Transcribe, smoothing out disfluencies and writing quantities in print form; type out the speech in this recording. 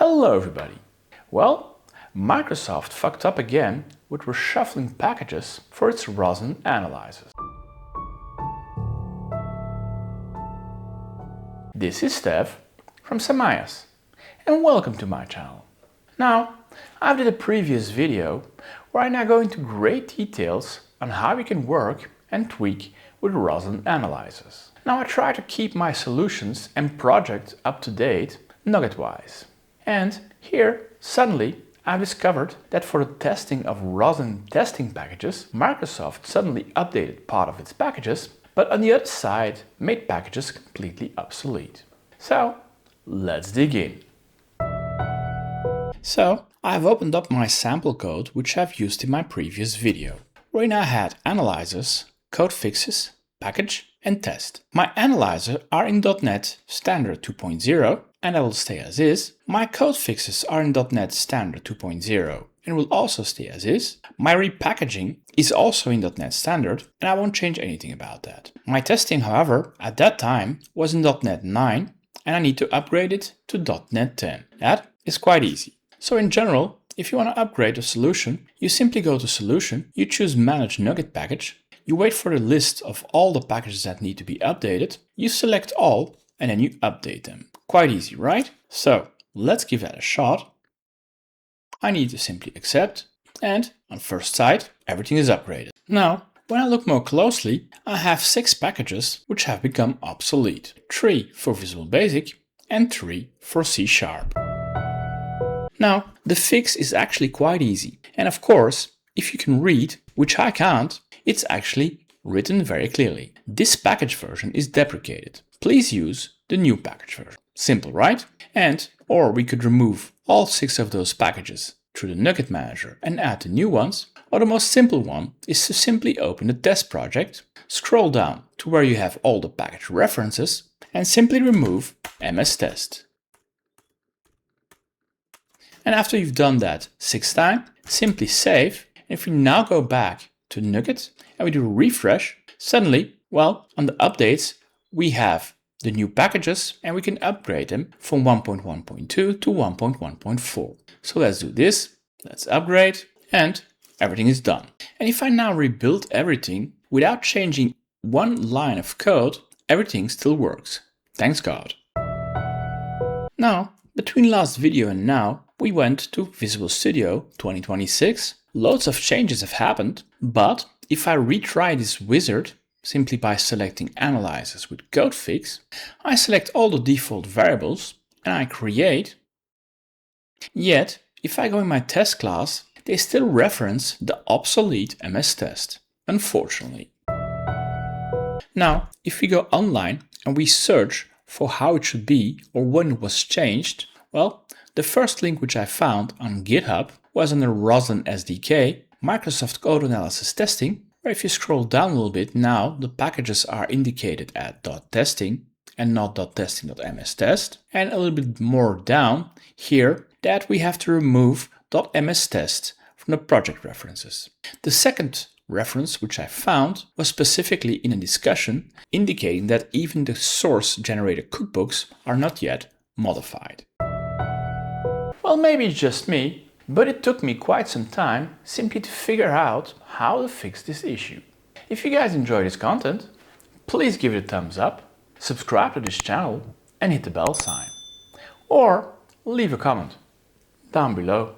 Hello everybody! Well, Microsoft fucked up again with reshuffling packages for its Roslyn analyzers. This is Stef from Samayas and welcome to my channel. Now, I did a previous video where I now go into great details on how you can work and tweak with Roslyn analyzers. Now I try to keep my solutions and project up to date NuGet wise. And here, suddenly, I've discovered that for the testing of Roslyn testing packages, Microsoft suddenly updated part of its packages, but on the other side made packages completely obsolete. So, let's dig in. So, I've opened up my sample code which I've used in my previous video, where I now had analyzers, code fixes, package and test. My analyzer are in .NET Standard 2.0 and that will stay as is. My code fixes are in .NET Standard 2.0 and will also stay as is. My repackaging is also in .NET Standard and I won't change anything about that. My testing, however, at that time was in .NET 9 and I need to upgrade it to .NET 10. That is quite easy. So in general, if you want to upgrade a solution, you simply go to Solution, you choose Manage NuGet Package, you wait for the list of all the packages that need to be updated, you select all and then you update them. Quite easy, right? So let's give that a shot. I need to simply accept and on first sight, everything is upgraded. Now, when I look more closely, I have 6 packages which have become obsolete. 3 for Visual Basic and 3 for C#. Now, the fix is actually quite easy. And of course, if you can read, which I can't, it's actually written very clearly. This package version is deprecated. Please use the new package version. Simple, right? And, or we could remove all 6 of those packages through the NuGet manager and add the new ones. Or the most simple one is to simply open the test project, scroll down to where you have all the package references and simply remove MSTest. And after you've done that 6 times, simply save. And if we now go back to NuGet and we do a refresh, suddenly, well, on the updates, we have the new packages and we can upgrade them from 1.1.2 to 1.1.4. So let's do this, let's upgrade and everything is done. And if I now rebuild everything without changing one line of code, everything still works. Thanks God. Now, between last video and now, we went to Visual Studio 2026. Loads of changes have happened, but if I retry this wizard, simply by selecting Analyzers with Code Fix, I select all the default variables and I create. Yet, if I go in my test class, they still reference the obsolete MSTest, unfortunately. Now, if we go online and we search for how it should be or when it was changed, well, the first link which I found on GitHub was under Roslyn SDK, Microsoft.CodeAnalysis.Testing, where if you scroll down a little bit, now the packages are indicated at .testing and not .testing.mstest. And a little bit more down here that we have to remove .mstest from the project references. The second reference which I found was specifically in a discussion indicating that even the source generated cookbooks are not yet modified. Well, maybe it's just me, but it took me quite some time simply to figure out how to fix this issue. If you guys enjoy this content, please give it a thumbs up, subscribe to this channel and hit the bell sign. Or leave a comment down below.